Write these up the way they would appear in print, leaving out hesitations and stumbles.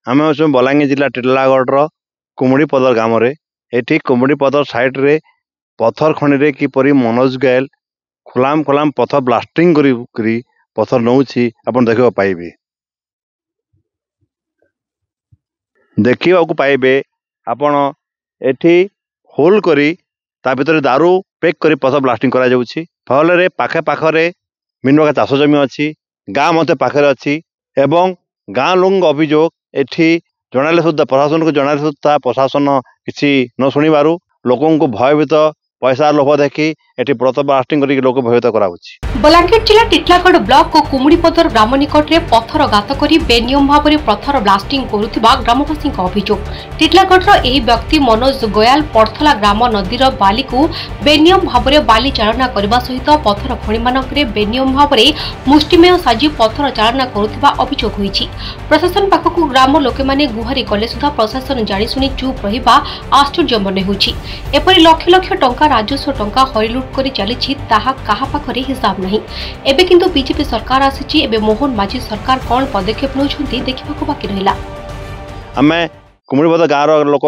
आम अच्छे बलांगीर जिला टिटलागढ़ कुमुड़ीपदर ग्राम ये कुमुड़ीपदर साइड्रे पथर खनि किपरि मनोज गोयल खोलाम खोलाम पथर ब्लास्टिंग करी पथर नौची आपन देखा पाइबे पाइबे आपण एठी होल करी ता भितर दारू पैक करी पथर ब्लास्टिंग करा जाउछि फल पाखे पाखरे मीन चाष जमी अच्छी गाँ मत पाखे अच्छी एवं गाँ लोक अभियोग एठी जनाले सुद्धा प्रशासन को जनाले सुद्धा प्रशासन किसी न शुणिबारु लोकों को भयभीत पैसा लोभ देखी एटी व्रत ब्लास्टिंग करके लोक भयभीत कराउछि। बलांगीर जिला टिटलागढ़ ब्लॉक और कुमुड़ीपदर ग्राम निकट में पत्थर गात कर बेनियम भाव में पत्थर ब्लास्टिंग करुवा ग्रामवासी अभियोग। टिटलागढ़ यह व्यक्ति मनोज गोयल पड़थला ग्राम नदीर बाली को बेनियम भाव में बाली चालना करने सहित पत्थर खଣି मानकरे बेनियम भाव में मुष्टिमेय साजी पत्थर चालना करुवा अभियोग होइछि। प्रशासन पाखक ग्राम लोके माने गुहारी कले सुधा प्रशासन जाणीशुणी चुप रहिबा आश्चर्य मन होइछि। एपरि लक्ष लक्ष टंका राजस्व टंका हरिलुट करी चली ताहा काहा पाखरे हिसाब नहीं। एबे किंतु बीजेपी सरकार आसीची एबे मोहन माझी सरकार कौन पदक्षेप नौछंती देखिबाको बाकी रहिला। आमे कुमुड़ीपद गाँव लोक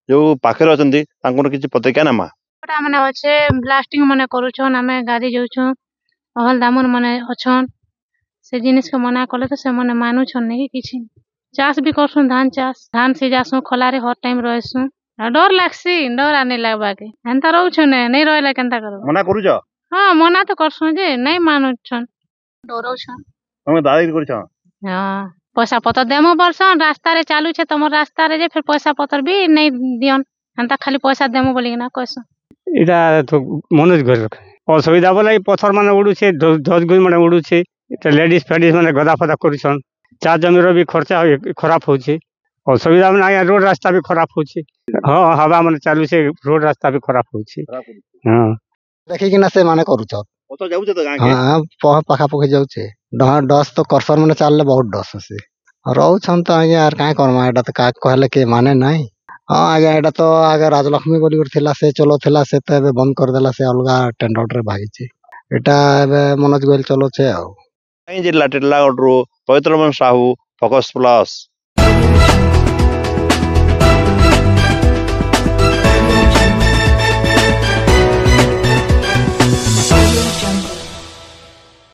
जो पाखे अछंती तांको किछि प्रतिक्रिया नामा माने अच्छे ब्लास्टिंग माने करूछन आमे गाड़ी जाउछु अहल दामन माने अछन से जिनिस के मना कले तो से माने मानुछन नहीं किछि चाष भी करसुन धान से जासु खलारे हर टाइम रहसु डर लागसी डर आने लागबा के एंता रहउछु नहीं रहले केनता करू मना करूछ हां मना तो करसु जे नहीं मानुछन डरउछन हम दादागिरी करूछ हां पैसा पतर देमो बरसन रास्ता रे चालू छे तमर रास्ता रे जे फिर पैसा पतर भी नहीं दियन एंता खाली पैसा देमो बोली ना कहसु इटा तो मनोज गोयल असुविधा बोला पथर मान उड़ूचे धज गुज मान उड़ूचे लेडीज फेडीज मैंने गदा फदा कर चा जमीर भी खर्चा खराब होची असुविधा में आया रोड रास्ता भी खराब होची हाँ हवा मन चालू से रोड रास्ता भी खराब होची हाँ देखि ना से माने करूछ तो जाउछ तो गाँ के हां पाखा पखि जाउछे डस तो करसन माने चालले बहुत डस से रहउछन तो आगे यार काहे करमा एटा तो का कहले के माने नहीं हाँ आगे एटा तो आगे राजलक्ष्मी बोली थिला से चलो थिला से तो एबे बंद कर देला से अलगा टेंडर रे भागीची एटा एबे मनोज गोयल चलो छे आ जिला टिटलागढ़ पवित्रमन साहू फोकस प्लस।